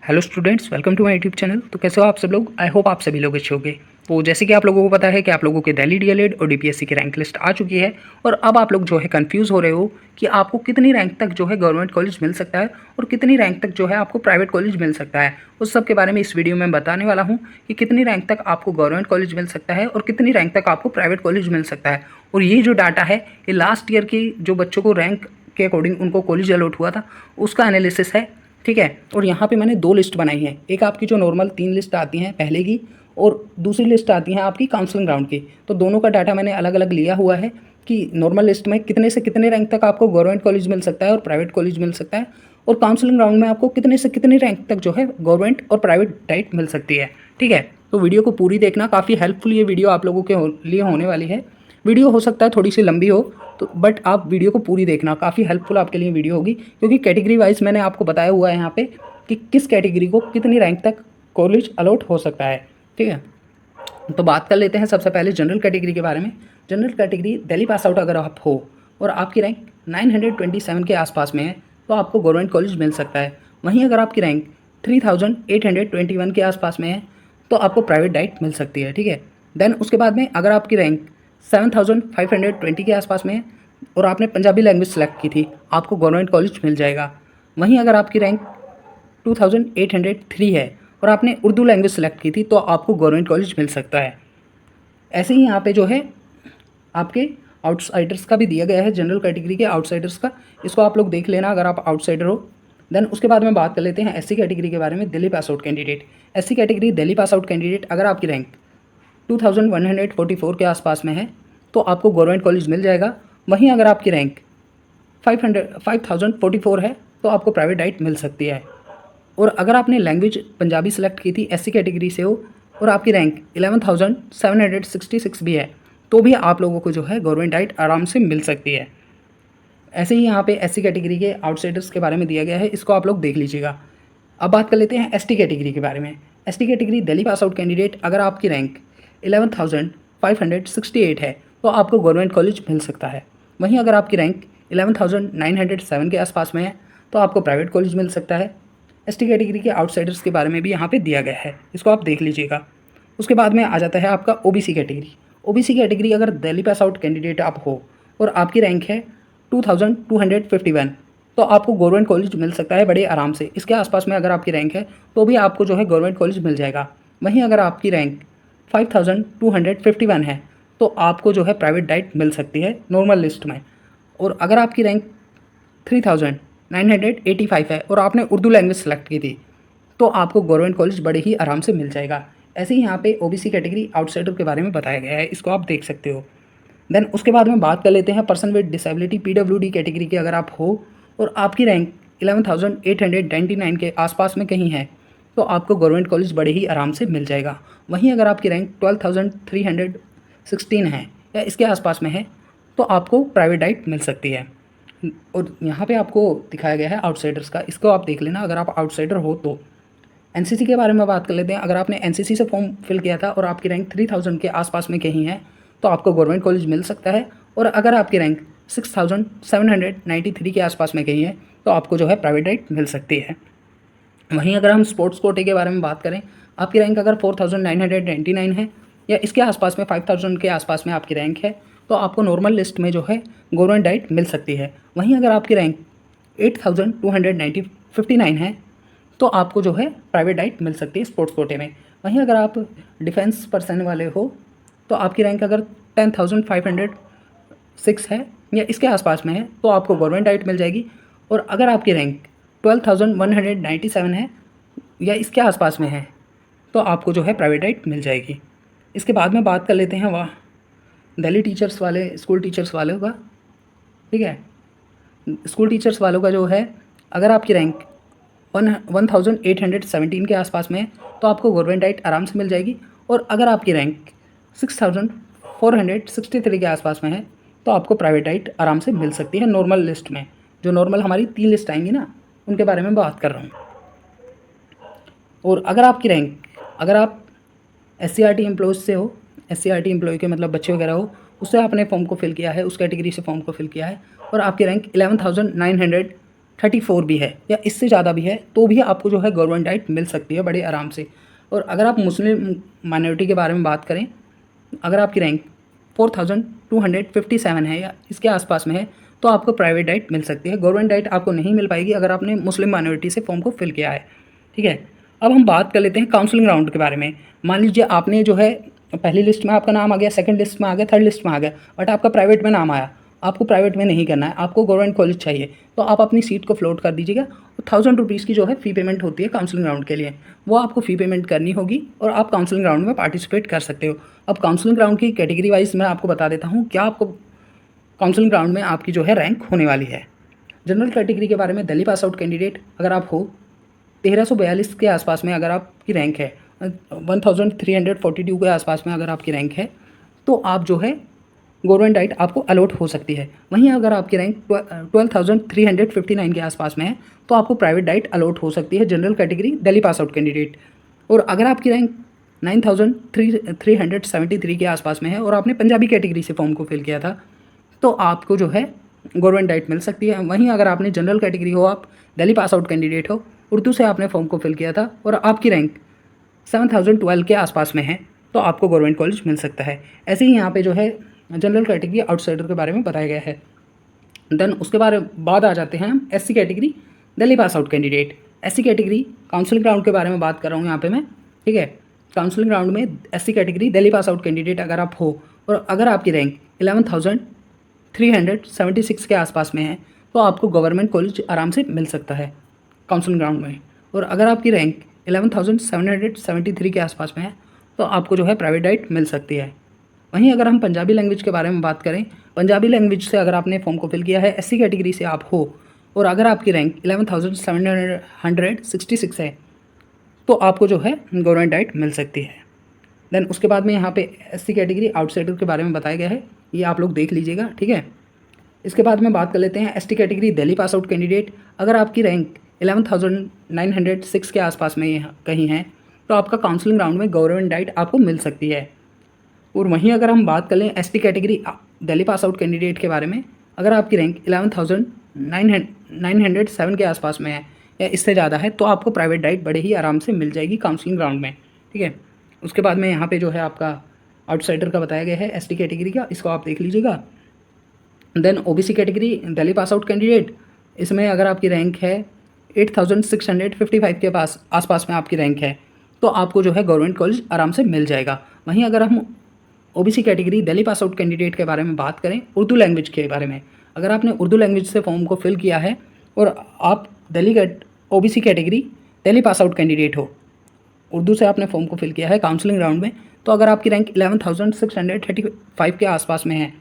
Hello students, welcome to my YouTube channel. तो कैसे हो आप सब लोग? आई होप आप सभी लोग अच्छे होंगे। तो जैसे कि आप लोगों को पता है कि आप लोगों के दिल्ली डीएलएड और डीपीएससी की रैंक लिस्ट आ चुकी है और अब आप लोग जो है कंफ्यूज हो रहे हो कि आपको कितनी रैंक तक जो है गवर्नमेंट कॉलेज मिल सकता है और कितनी रैंक तक जो है आपको प्राइवेट कॉलेज मिल सकता है। उस सब के बारे में इस वीडियो में बताने वाला हूँ कि कितनी रैंक तक आपको गवर्नमेंट कॉलेज मिल सकता है और कितनी रैंक तक आपको प्राइवेट कॉलेज मिल सकता है। और ये जो डाटा है ये लास्ट ईयर की जो बच्चों को रैंक के अकॉर्डिंग उनको कॉलेज अलॉट हुआ था उसका एनालिसिस है, ठीक है। और यहाँ पे मैंने दो लिस्ट बनाई है, एक आपकी जो नॉर्मल 3 लिस्ट आती हैं पहले की और दूसरी लिस्ट आती है आपकी काउंसलिंग राउंड की। तो दोनों का डाटा मैंने अलग अलग लिया हुआ है कि नॉर्मल लिस्ट में कितने से कितने रैंक तक आपको गवर्नमेंट कॉलेज मिल सकता है और प्राइवेट कॉलेज मिल सकता है, और काउंसलिंग राउंड में आपको कितने से कितने रैंक तक जो है गवर्नमेंट और प्राइवेट डाइट मिल सकती है, ठीक है। तो वीडियो को पूरी देखना, काफ़ी हेल्पफुल ये वीडियो आप लोगों के लिए होने वाली है। वीडियो हो सकता है थोड़ी सी लंबी हो तो बट आप वीडियो को पूरी देखना, काफ़ी हेल्पफुल आपके लिए वीडियो होगी, क्योंकि कैटेगरी वाइज मैंने आपको बताया हुआ है यहाँ पे कि किस कैटेगरी को कितनी रैंक तक कॉलेज अलॉट हो सकता है, ठीक है। तो बात कर लेते हैं सबसे पहले जनरल कैटेगरी के बारे में। General category Delhi pass out अगर आप हो और आपकी रैंक 927 के आसपास में है तो आपको गवर्नमेंट कॉलेज मिल सकता है। वहीं अगर आपकी रैंक 3821 के आसपास में है तो आपको प्राइवेट डाइट मिल सकती है, ठीक है। देन उसके बाद में अगर आपकी रैंक 7520 के आसपास में है और आपने पंजाबी लैंग्वेज सेलेक्ट की थी, आपको गवर्नमेंट कॉलेज मिल जाएगा। वहीं अगर आपकी रैंक 2803 है और आपने उर्दू लैंग्वेज सेलेक्ट की थी तो आपको गवर्नमेंट कॉलेज मिल सकता है। ऐसे ही यहाँ पे जो है आपके आउटसाइडर्स का भी दिया गया है, जनरल कैटेगरी के आउटसाइडर्स का, इसको आप लोग देख लेना अगर आप आउटसाइडर हो। देन उसके बाद में बात कर लेते हैं एससी कैटेगरी के बारे में, Delhi pass out candidate. SC category Delhi pass out candidate अगर आपकी रैंक 2144 के आसपास में है तो आपको गवर्नमेंट कॉलेज मिल जाएगा। वहीं अगर आपकी रैंक 5044 है तो आपको प्राइवेट डाइट मिल सकती है। और अगर आपने लैंग्वेज पंजाबी सेलेक्ट की थी, एससी कैटेगरी से हो और आपकी रैंक 11,766 भी है तो भी आप लोगों को जो है गवर्नमेंट डाइट आराम से मिल सकती है। ऐसे ही यहाँ पे एससी कैटेगरी के आउटसाइडर्स के बारे में दिया गया है, इसको आप लोग देख लीजिएगा। अब बात कर लेते हैं एसटी कैटेगरी के बारे में। ST category Delhi pass out candidate अगर आपकी रैंक 11,568 है तो आपको गवर्नमेंट कॉलेज मिल सकता है। वहीं अगर आपकी रैंक 11,907 के आसपास में है तो आपको प्राइवेट कॉलेज मिल सकता है। एसटी कैटेगरी के आउटसाइडर्स के बारे में भी यहाँ पे दिया गया है, इसको आप देख लीजिएगा। उसके बाद में आ जाता है आपका ओबीसी कैटेगरी। ओबीसी कैटेगरी अगर दिल्ली पास आउट कैंडिडेट आप हो और आपकी रैंक है 2251 तो आपको गवर्नमेंट कॉलेज मिल सकता है बड़े आराम से। इसके आसपास में अगर आपकी रैंक है तो भी आपको जो है गवर्नमेंट कॉलेज मिल जाएगा। वहीं अगर आपकी रैंक 5251 है तो आपको जो है प्राइवेट डाइट मिल सकती है नॉर्मल लिस्ट में। और अगर आपकी रैंक 3985 है और आपने उर्दू लैंग्वेज सेलेक्ट की थी तो आपको गवर्नमेंट कॉलेज बड़े ही आराम से मिल जाएगा। ऐसे ही यहाँ पे ओबीसी कैटेगरी आउटसाइडर के बारे में बताया गया है, इसको आप देख सकते हो। देन उसके बाद में बात कर लेते हैं person with disability PWD category के अगर आप हो और आपकी रैंक 11,899 के आसपास में कहीं है तो आपको गवर्नमेंट कॉलेज बड़े ही आराम से मिल जाएगा। वहीं अगर आपकी रैंक 12,316 है या इसके आसपास में है तो आपको प्राइवेट डाइट मिल सकती है। और यहाँ पे आपको दिखाया गया है आउटसाइडर्स का, इसको आप देख लेना अगर आप आउटसाइडर हो तो। एनसीसी के बारे में बात कर लेते हैं। अगर आपने एनसीसी से फॉर्म फिल किया था और आपकी रैंक 3000 के आसपास में कहीं है तो आपको गवर्नमेंट कॉलेज मिल सकता है। और अगर आपकी रैंक 6793 के आसपास में कहीं है तो आपको जो है प्राइवेट डाइट मिल सकती है। वहीं अगर हम स्पोर्ट्स कोटे के बारे में बात करें, आपकी रैंक अगर 4999 है या इसके आसपास में 5000 के आसपास में आपकी रैंक है तो आपको नॉर्मल लिस्ट में जो है गवर्नमेंट डाइट मिल सकती है। वहीं अगर आपकी रैंक 8259 है तो आपको जो है प्राइवेट डाइट मिल सकती है स्पोर्ट्स कोटे में। वहीं अगर आप डिफेंस पर्सन वाले हो तो आपकी रैंक अगर 10,506 है या इसके आसपास में है तो आपको गवर्नमेंट डाइट मिल जाएगी। और अगर आपकी रैंक 12,197 है या इसके आसपास में है तो आपको जो है प्राइवेट डाइट मिल जाएगी। इसके बाद में बात कर लेते हैं वह दिल्ली टीचर्स वाले, स्कूल टीचर्स वालों का, ठीक है। स्कूल टीचर्स वालों का जो है अगर आपकी रैंक 1817 के आसपास में है तो आपको गवर्नमेंट डाइट आराम से मिल जाएगी। और अगर आपकी रैंक 6463 के आसपास में है तो आपको प्राइवेट डाइट आराम से मिल सकती है नॉर्मल लिस्ट में। जो नॉर्मल हमारी 3 लिस्ट आएंगी ना उनके बारे में बात कर रहा हूँ। और अगर आपकी रैंक, अगर आप SCRT एम्प्लॉयज़ से हो, SCRT एम्प्लॉय के मतलब बच्चे वगैरह हो, उससे आपने फॉर्म को फिल किया है, उस कैटेगरी से फॉर्म को फिल किया है और आपकी रैंक 34 भी है या इससे ज़्यादा भी है तो भी आपको जो है गवर्नमेंट डाइट मिल सकती है बड़े आराम से। और अगर आप मुस्लिम माइनॉरिटी के बारे में बात करें, अगर आपकी रैंक 4257 है या इसके आसपास में है तो आपको प्राइवेट डाइट मिल सकती है। गवर्नमेंट डाइट आपको नहीं मिल पाएगी अगर आपने मुस्लिम माइनॉरिटी से फॉर्म को फिल किया है, ठीक है। अब हम बात कर लेते हैं काउंसलिंग राउंड के बारे में। मान लीजिए आपने जो है पहली लिस्ट में आपका नाम आ गया, सेकंड लिस्ट में आ गया, थर्ड लिस्ट में आ गया, बट आपका प्राइवेट में नाम आया। आपको प्राइवेट में नहीं करना है, आपको गवर्नमेंट कॉलेज चाहिए, तो आप अपनी सीट को फ्लोट कर दीजिएगा। 1000 रुपीज़ की जो है फ़ी पेमेंट होती है काउंसलिंग राउंड के लिए, वो आपको फ़ी पेमेंट करनी होगी और आप काउंसलिंग राउंड में पार्टिसिपेट कर सकते हो। अब काउंसलिंग राउंड की कैटेगरी वाइज मैं आपको बता देता हूँ क्या आपको काउंसलिंग राउंड में आपकी जो है रैंक होने वाली है। जनरल कैटेगरी के बारे में, दिल्ली पास आउट कैंडिडेट अगर आप हो, 1342 के आसपास में अगर आपकी रैंक है, 1342 के आसपास में अगर आपकी रैंक है तो आप जो है गवर्नमेंट डाइट आपको अलॉट हो सकती है। वहीं अगर आपकी रैंक 12,359 के आसपास में है तो आपको प्राइवेट डाइट अलॉट हो सकती है, general category Delhi pass out candidate. और अगर आपकी रैंक 9,373 के आसपास में है और आपने पंजाबी कैटेगरी से फॉर्म को फिल किया था तो आपको जो है गवर्नमेंट डाइट मिल सकती है। वहीं अगर आपने जनरल कैटेगरी हो, आप दिल्ली पास आउट कैंडिडेट हो, उर्दू से आपने फॉर्म को फिल किया था और आपकी रैंक 7012 के आसपास में है तो आपको गवर्नमेंट कॉलेज मिल सकता है। ऐसे ही यहाँ पे जो है जनरल कैटेगरी आउटसाइडर के बारे में बताया गया है। देन उसके बाद आ जाते हैं हम SC category Delhi pass out candidate. SC category counselling round के बारे में बात कर रहा हूँ यहाँ पे मैं, ठीक है। काउंसलिंग राउंड में SC category Delhi pass out candidate अगर आप हो और अगर आपकी रैंक 11,376 के आसपास में है तो आपको गवर्नमेंट कॉलेज आराम से मिल सकता है काउंसलिंग राउंड में। और अगर आपकी रैंक 11,773 के आसपास में है तो आपको जो है प्राइवेट डाइट मिल सकती है। वहीं अगर हम पंजाबी लैंग्वेज के बारे में बात करें, पंजाबी लैंग्वेज से अगर आपने फॉर्म को फिल किया है, एससी कैटेगरी से आप हो और अगर आपकी रैंक 11,766 है तो आपको जो है गवर्नमेंट डाइट मिल सकती है। देन उसके बाद में यहाँ पे एससी कैटेगरी आउटसाइडर के बारे में बताया गया है, ये आप लोग देख लीजिएगा, ठीक है। इसके बाद में बात कर लेते हैं ST category Delhi pass out candidate. अगर आपकी रैंक 11,906 के आसपास में कहीं है तो आपका काउंसलिंग राउंड में गवर्नमेंट डाइट आपको मिल सकती है। और वहीं अगर हम बात कर लें ST category Delhi pass out candidate के बारे में, अगर आपकी रैंक 11,907 के आसपास में है या इससे ज़्यादा है तो आपको प्राइवेट डाइट बड़े ही आराम से मिल जाएगी काउंसलिंग राउंड में, ठीक है। उसके बाद में यहाँ पे जो है आपका आउटसाइडर का बताया गया है एसटी कैटेगरी का, इसको आप देख लीजिएगा। Then OBC category Delhi pass out candidate, इसमें अगर आपकी रैंक है 8,655 के आसपास में आपकी रैंक है तो आपको जो है गवर्नमेंट कॉलेज आराम से मिल जाएगा। वहीं अगर हम OBC category Delhi pass out candidate के बारे में बात करें, उर्दू लैंग्वेज के बारे में, अगर आपने उर्दू लैंग्वेज से फॉर्म को फिल किया है और आप OBC category Delhi pass out candidate हो, उर्दू से आपने फॉर्म को फिल किया है काउंसलिंग राउंड में, तो अगर आपकी रैंक 11,635 के आसपास में है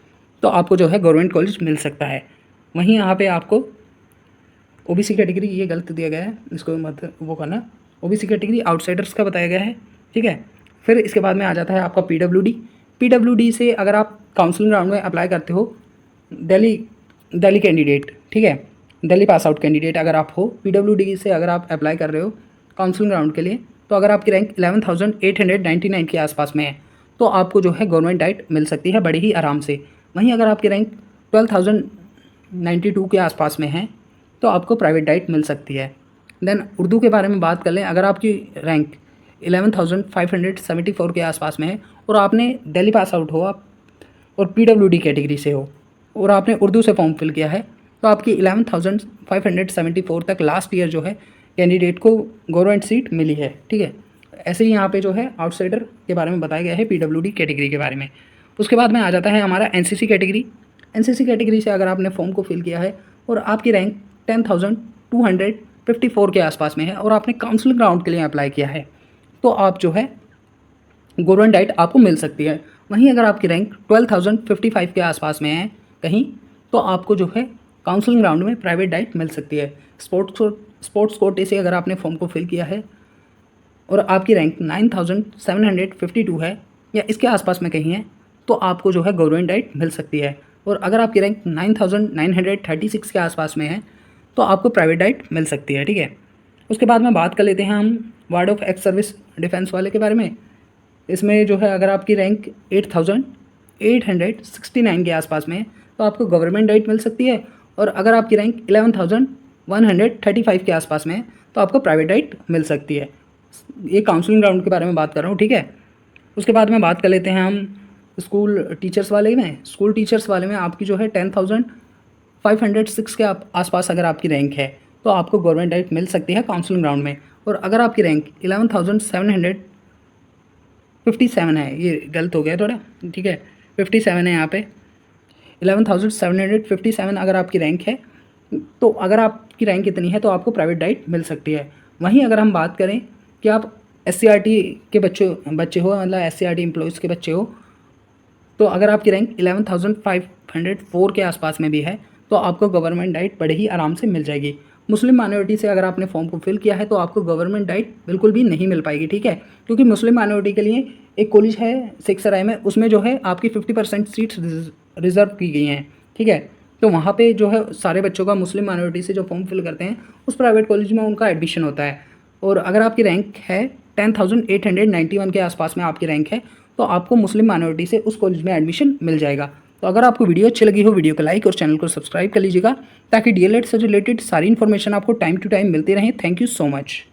तो आपको जो है गवर्नमेंट कॉलेज मिल सकता है। वहीं यहाँ पे आपको ओबीसी कैटेगरी, ये गलत दिया गया है, इसको मत वो करना, ओबीसी कैटेगरी आउटसाइडर्स का बताया गया है, ठीक है। फिर इसके बाद में आ जाता है आपका पीडब्ल्यूडी से अगर आप काउंसलिंग राउंड में अप्लाई करते हो, दिल्ली कैंडिडेट, ठीक है, दिल्ली पास आउट कैंडिडेट अगर आप हो, पीडब्ल्यूडी से अगर आप अप्लाई कर रहे हो काउंसलिंग राउंड के लिए, तो अगर आपकी रैंक 11,899 के आसपास में है तो आपको जो है गवर्नमेंट डाइट मिल सकती है बड़ी ही आराम से। वहीं अगर आपकी रैंक 12,092 के आसपास में है तो आपको प्राइवेट डाइट मिल सकती है। देन उर्दू के बारे में बात कर लें, अगर आपकी रैंक 11,574 के आसपास में है और आपने दिल्ली पास आउट हो आप और पीडब्ल्यूडी कैटेगरी से हो और आपने उर्दू से फॉर्म फिल किया है तो आपकी 11,574 तक लास्ट ईयर जो है कैंडिडेट को गवर्नमेंट सीट मिली है, ठीक है। ऐसे ही यहाँ पे जो है आउटसाइडर के बारे में बताया गया है पीडब्ल्यूडी कैटेगरी के बारे में। उसके बाद में आ जाता है हमारा एनसीसी कैटेगरी। एनसीसी कैटेगरी से अगर आपने फॉर्म को फिल किया है और आपकी रैंक 10,254 के आसपास में है और आपने काउंसलिंग राउंड के लिए अप्लाई किया है तो आप जो है गवर्नमेंट डाइट आपको मिल सकती है। वहीं अगर आपकी रैंक 12,055 के आसपास में है कहीं तो आपको जो है काउंसलिंग राउंड में प्राइवेट डाइट मिल सकती है। स्पोर्ट्स कोटे से अगर आपने फॉर्म को फिल किया है और आपकी रैंक 9,752 है या इसके आसपास में कहीं है तो आपको जो है गवर्नमेंट डाइट मिल सकती है। और अगर आपकी रैंक 9,936 के आसपास में है तो आपको प्राइवेट डाइट मिल सकती है, ठीक है। उसके बाद में बात कर लेते हैं हम ward of ex service defence वाले के बारे में। इसमें जो है अगर आपकी रैंक 8,869 के आसपास में है तो आपको गवर्नमेंट डाइट मिल सकती है और अगर आपकी रैंक 135 के आसपास में है तो आपको प्राइवेट डाइट मिल सकती है। ये काउंसलिंग राउंड के बारे में बात कर रहा हूँ, ठीक है। उसके बाद में बात कर लेते हैं हम स्कूल टीचर्स वाले में। स्कूल टीचर्स वाले में आपकी जो है 10,506 के आसपास अगर आपकी रैंक है तो आपको गवर्नमेंट डाइट मिल सकती है काउंसलिंग राउंड में। और अगर आपकी रैंक 11,757 है, ये गलत हो गया थोड़ा, ठीक है, 57 है यहाँ पे, 11,757 अगर आपकी रैंक है तो अगर आपकी रैंक इतनी है तो आपको प्राइवेट डाइट मिल सकती है। वहीं अगर हम बात करें कि आप SCRT के बच्चे हो, मतलब SCRT एम्प्लॉयज़ के बच्चे हो, तो अगर आपकी रैंक 11,504 के आसपास में भी है तो आपको गवर्नमेंट डाइट बड़े ही आराम से मिल जाएगी। मुस्लिम माइनॉरिटी से अगर आपने फॉर्म को फिल किया है तो आपको गवर्नमेंट डाइट बिल्कुल भी नहीं मिल पाएगी, ठीक है, क्योंकि मुस्लिम माइनॉरिटी के लिए एक कॉलेज है सिक्सराय में, उसमें जो है आपकी 50% सीट्स रिजर्व की गई हैं, ठीक है। तो वहाँ पे जो है सारे बच्चों का मुस्लिम माइनॉरिटी से जो फॉर्म फिल करते हैं उस प्राइवेट कॉलेज में उनका एडमिशन होता है। और अगर आपकी रैंक है 10,891 के आसपास में आपकी रैंक है तो आपको मुस्लिम माइनॉरिटी से उस कॉलेज में एडमिशन मिल जाएगा। तो अगर आपको वीडियो अच्छी लगी हो, वीडियो को लाइक और चैनल को सब्सक्राइब कर लीजिएगा ताकि DLED से रिलेटेड सारी इन्फॉर्मेशन आपको टाइम टू टाइम मिलती रहे। Thank you so much.